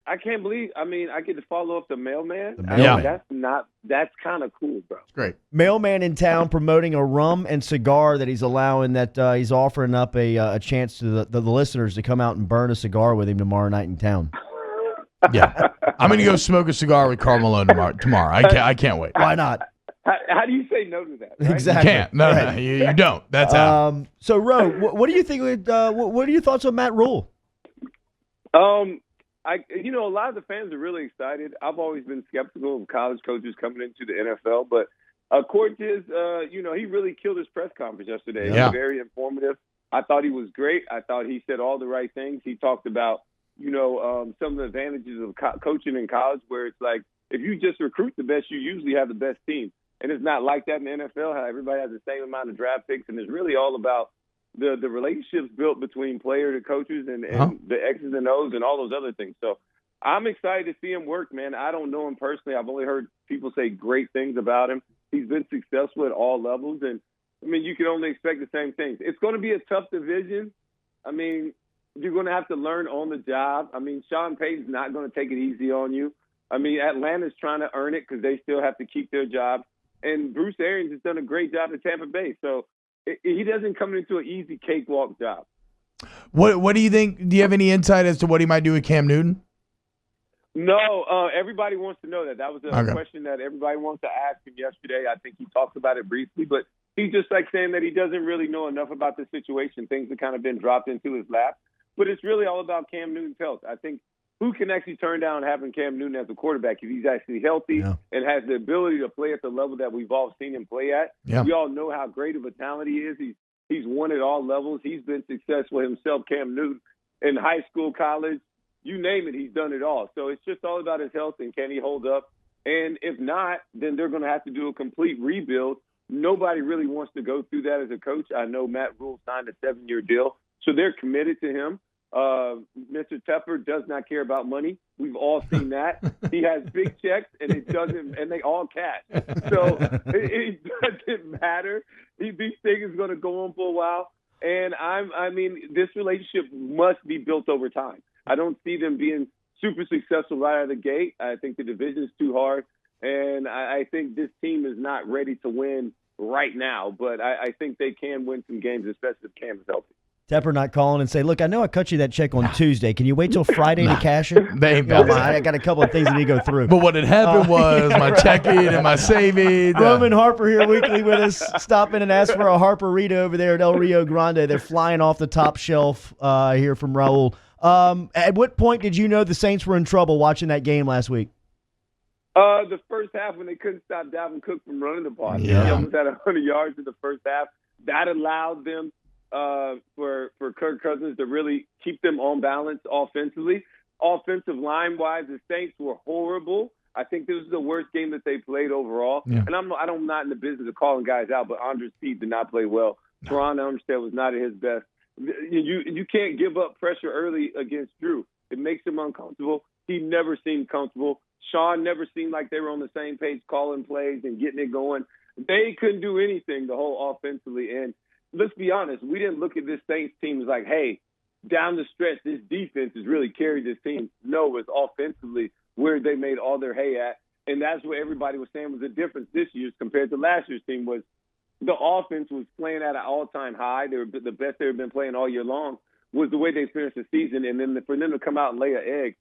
I can't believe. I mean, I get to follow up the mailman. That's kind of cool, bro. Great. Mailman in town promoting a rum and cigar that he's allowing. That he's offering up a chance to the listeners to come out and burn a cigar with him tomorrow night in town. Yeah, I'm gonna go smoke a cigar with Karl Malone tomorrow. I can't wait. Why not? How do you say no to that? Right? Exactly. You can't. No, you don't. That's how. So, Ro, what do you think? What are your thoughts on Matt Rhule? A lot of the fans are really excited. I've always been skeptical of college coaches coming into the NFL, but according to his, he really killed his press conference yesterday. Yeah. It was very informative. I thought he was great. I thought he said all the right things. He talked about, some of the advantages of coaching in college, where it's like if you just recruit the best, you usually have the best team. And it's not like that in the NFL, how everybody has the same amount of draft picks, and it's really all about the relationships built between player to coaches and the X's and O's and all those other things. So I'm excited to see him work, man. I don't know him personally. I've only heard people say great things about him. He's been successful at all levels, and, you can only expect the same things. It's going to be a tough division. You're going to have to learn on the job. Sean Payton's not going to take it easy on you. Atlanta's trying to earn it because they still have to keep their job. And Bruce Arians has done a great job at Tampa Bay. So he doesn't come into an easy cakewalk job. What do you think? Do you have any insight as to what he might do with Cam Newton? No, everybody wants to know that. That was a question that everybody wants to ask him yesterday. I think he talked about it briefly, but he's just saying that he doesn't really know enough about the situation. Things have kind of been dropped into his lap. But it's really all about Cam Newton's health. I think who can actually turn down having Cam Newton as a quarterback if he's actually healthy and has the ability to play at the level that we've all seen him play at? Yeah. We all know how great of a talent he is. He's won at all levels. He's been successful himself, Cam Newton, in high school, college. You name it, he's done it all. So it's just all about his health and can he hold up. And if not, then they're going to have to do a complete rebuild. Nobody really wants to go through that as a coach. I know Matt Rhule signed a 7-year deal, so they're committed to him. Mr. Tepper does not care about money. We've all seen that. He has big checks, and they all cash. So it doesn't matter. This thing is going to go on for a while. And this relationship must be built over time. I don't see them being super successful right out of the gate. I think the division is too hard, and I think this team is not ready to win right now. But I think they can win some games, especially if Cam is healthy. Tepper not calling and say, look, I know I cut you that check on Tuesday. Can you wait till Friday to cash it? They ain't I got a couple of things that need to go through. But what had happened was my checking and my savings. Roman Harper here weekly with us. Stop in and ask for a Harperita over there at El Rio Grande. They're flying off the top shelf here from Raul. At what point did you know the Saints were in trouble watching that game last week? The first half when they couldn't stop Dalvin Cook from running the ball. He almost had 100 yards in the first half. That allowed them for Kirk Cousins to really keep them on balance offensively. Offensive line-wise, the Saints were horrible. I think this was the worst game that they played overall. Yeah. And I'm not in the business of calling guys out, but Andres Pete did not play well. Teron Armstead was not at his best. You can't give up pressure early against Drew. It makes him uncomfortable. He never seemed comfortable. Sean never seemed like they were on the same page calling plays and getting it going. They couldn't do anything the whole offensively. And let's be honest, we didn't look at this Saints team as like, hey, down the stretch, this defense has really carried this team. No, it's offensively where they made all their hay at. And that's what everybody was saying was the difference this year's compared to last year's team was the offense was playing at an all-time high. They were the best they've been playing all year long was the way they finished the season. And then for them to come out and lay an egg,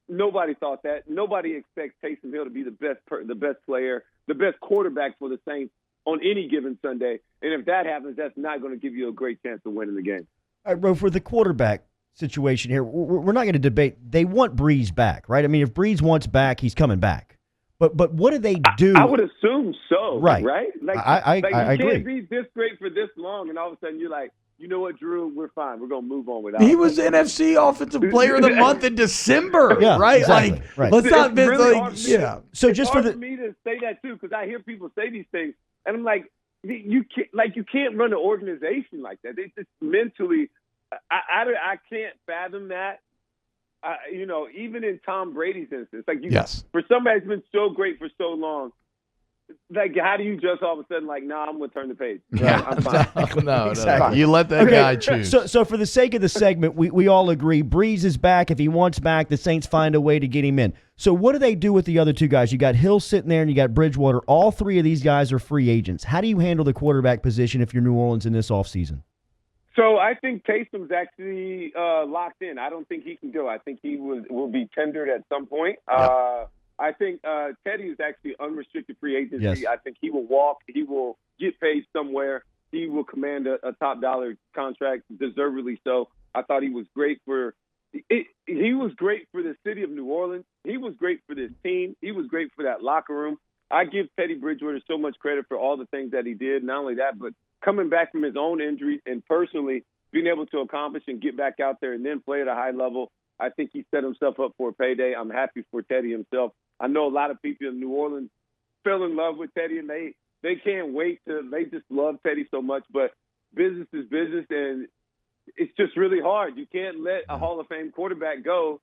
nobody thought that. Nobody expects Taysom Hill to be the best player, the best quarterback for the Saints on any given Sunday. And if that happens, that's not going to give you a great chance of winning the game. All right, bro, for the quarterback situation here, we're not going to debate. They want Breeze back, right? I mean, if Breeze wants back, he's coming back. But what do they do? I would assume so, right? Like, you agree. can't be this great for this long, and all of a sudden you're like, you know what, Drew, we're fine. We're going to move on without He was NFC Offensive Player of the Month in December, right? Exactly. Right. Let's not be So just for me to say that, too, because I hear people say these things, and I'm like, you can't run an organization like that. It's just mentally, I can't fathom that. Even in Tom Brady's instance, for somebody who's been so great for so long, like, how do you just all of a sudden like, nah, I'm gonna turn the page? Yeah, I'm fine. no, Exactly. you let that guy choose. So for the sake of the segment, we all agree Breeze is back. If he wants back, the Saints find a way to get him in. So what do they do with the other two guys? You got Hill sitting there and you got Bridgewater. All three of these guys are free agents. How do you handle the quarterback position if you're New Orleans in this offseason? So I think Taysom's actually locked in. I don't think he can go. I think he will be tendered at some point. Yep. I think Teddy is actually unrestricted free agency. Yes. I think he will walk. He will get paid somewhere. He will command a top dollar contract, deservedly so. I thought he was great for it. He was great for the city of New Orleans. He was great for this team. He was great for that locker room. I give Teddy Bridgewater so much credit for all the things that he did. Not only that, but coming back from his own injury and personally being able to accomplish and get back out there and then play at a high level. I think he set himself up for a payday. I'm happy for Teddy himself. I know a lot of people in New Orleans fell in love with Teddy, and they can't wait they just love Teddy so much. But business is business, and it's just really hard. You can't let a Hall of Fame quarterback go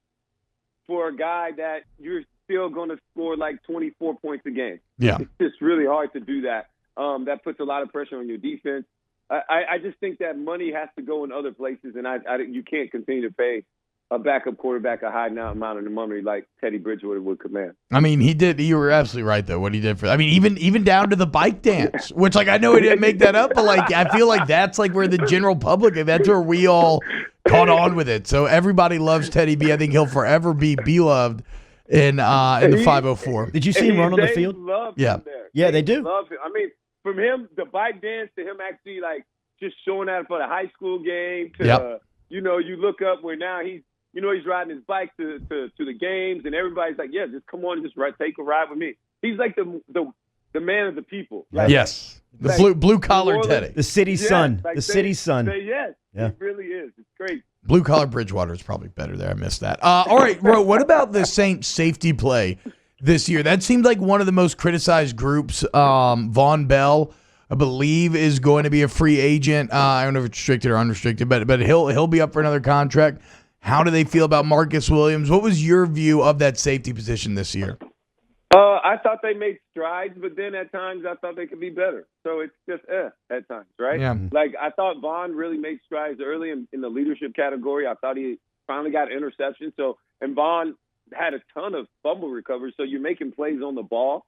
for a guy that you're still going to score like 24 points a game. Yeah. It's just really hard to do that. That puts a lot of pressure on your defense. I just think that money has to go in other places, and you can't continue to pay a backup quarterback a high amount of money like Teddy Bridgewater would command. I mean, he did. You were absolutely right, though. What he did even down to the bike dance, which, like, I know he didn't make that up, but like, I feel like that's like where the general public, that's where we all caught on with it. So everybody loves Teddy B. I think he'll forever be beloved in the 504. Did you see him run on the field? Yeah, yeah, they do. Love him. I mean, from him, the bike dance to him actually like just showing out for the high school game to you look up where now he's riding his bike to the games, and everybody's like, yeah, just come on, just take a ride with me. He's like the man of the people. Like, yes, the like, blue collar Teddy, the city's son, like the city's son. Yes, yeah. It really is. It's great. Blue collar Bridgewater is probably better there. I missed that. All right, Ro, what about the Saints safety play this year? That seemed like one of the most criticized groups. Von Bell, I believe, is going to be a free agent. I don't know if it's restricted or unrestricted, but he'll be up for another contract. How do they feel about Marcus Williams? What was your view of that safety position this year? I thought they made strides, but then at times I thought they could be better. So it's just at times, right? Yeah. Like I thought Vaughn really made strides early in the leadership category. I thought he finally got interception. And Vaughn had a ton of fumble recoveries. So you're making plays on the ball,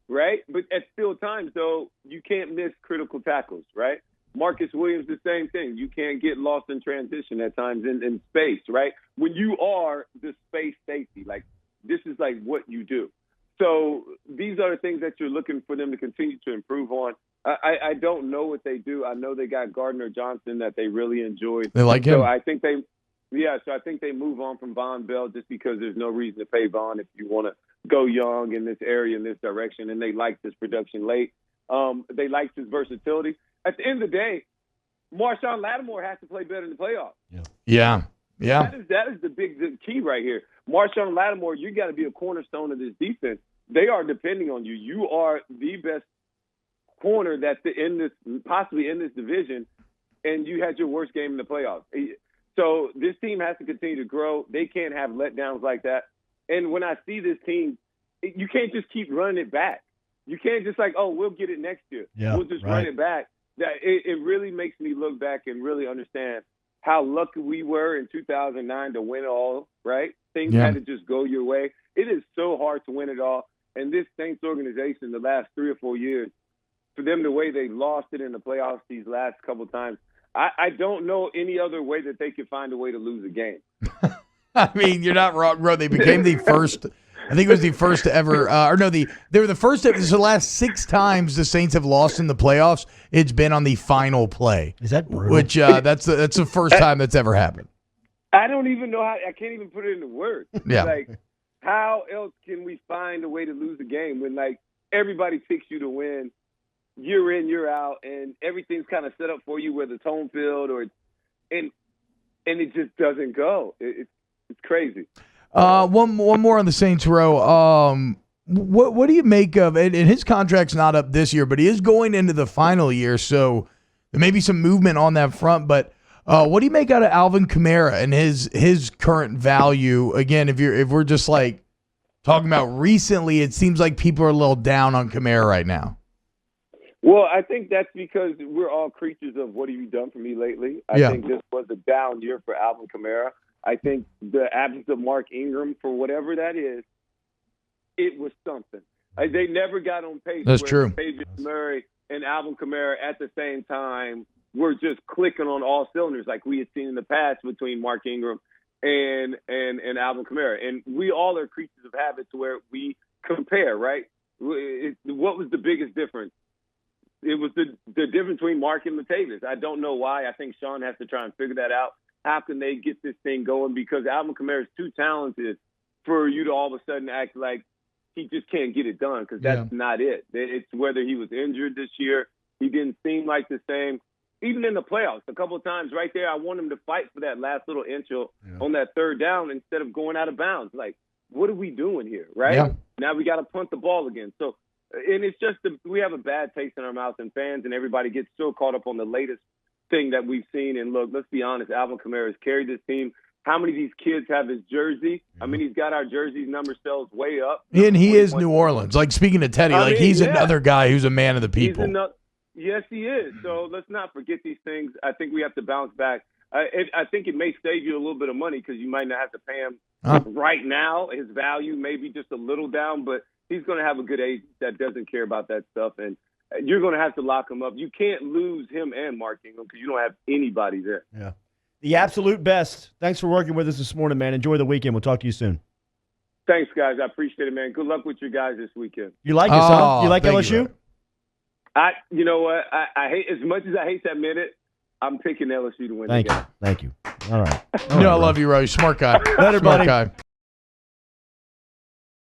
right? But at still times, though, you can't miss critical tackles, right? Marcus Williams, the same thing. You can't get lost in transition at times in space, right? When you are the space safety, like this is like what you do. So these are the things that you're looking for them to continue to improve on. I don't know what they do. I know they got Gardner Johnson that they really enjoyed. They like him. So I think they move on from Von Bell just because there's no reason to pay Von if you want to go young in this area, in this direction. And they liked his production late. They liked his versatility. At the end of the day, Marshawn Lattimore has to play better in the playoffs. Yeah. That is the key right here. Marshawn Lattimore, you got to be a cornerstone of this defense. They are depending on you. You are the best corner that's possibly in this division, and you had your worst game in the playoffs. So this team has to continue to grow. They can't have letdowns like that. And when I see this team, you can't just keep running it back. You can't just like, oh, we'll get it next year. We'll just run it back. It really makes me look back and really understand how lucky we were in 2009 to win it all, right? Things had to just go your way. It is so hard to win it all. And this Saints organization, the last 3 or 4 years, for them, the way they lost it in the playoffs these last couple of times, I don't know any other way that they could find a way to lose a game. I mean, you're not wrong, bro. They became the first. I think it was the first to ever, they were the first. This is the last 6 times the Saints have lost in the playoffs. It's been on the final play. Is that brutal? Which that's the first time that's ever happened. I don't even know how. I can't even put it into words. Yeah. Like, how else can we find a way to lose a game when like everybody picks you to win, year in, year out, and everything's kind of set up for you, whether it's home field and it just doesn't go. It's crazy. One more on the Saints row. What do you make of it? And his contract's not up this year, but he is going into the final year, so there may be some movement on that front. But what do you make out of Alvin Kamara and his current value? Again, if we're just like talking about recently, it seems like people are a little down on Kamara right now. Well, I think that's because we're all creatures of what have you done for me lately. I think this was a down year for Alvin Kamara. I think the absence of Mark Ingram, for whatever that is, it was something. They never got on pace. That's where true. Latavius Murray and Alvin Kamara at the same time were just clicking on all cylinders like we had seen in the past between Mark Ingram and Alvin Kamara. And we all are creatures of habit to where we compare, right? What was the biggest difference? It was the difference between Mark and Latavius. I don't know why. I think Sean has to try and figure that out. How can they get this thing going? Because Alvin Kamara is too talented for you to all of a sudden act like he just can't get it done, because that's not it. It's whether he was injured this year. He didn't seem like the same. Even in the playoffs, a couple of times right there, I want him to fight for that last little inch on that third down instead of going out of bounds. Like, what are we doing here, right? Yeah. Now we got to punt the ball again. So, and it's just we have a bad taste in our mouth, and fans and everybody gets so caught up on the latest thing that we've seen. And look, let's be honest, Alvin Kamara has carried this team. How many of these kids have his jersey? I mean, he's got our jerseys number sales way up. And he is New Orleans. Like, speaking to Teddy, he's another guy who's a man of the people. Yes, he is. So let's not forget these things. I think we have to bounce back. I think it may save you a little bit of money because you might not have to pay him right now. His value may be just a little down, but he's going to have a good agent that doesn't care about that stuff, and you're going to have to lock him up. You can't lose him and Mark Ingram because you don't have anybody there. Yeah. The absolute best. Thanks for working with us this morning, man. Enjoy the weekend. We'll talk to you soon. Thanks, guys. I appreciate it, man. Good luck with you guys this weekend. You like us, huh? You like LSU? You know what? I hate, as much as I hate to admit it, I'm picking LSU to win the game. Thank you. All right. I love you, Rose. Smart guy. Later, Smart buddy. guy.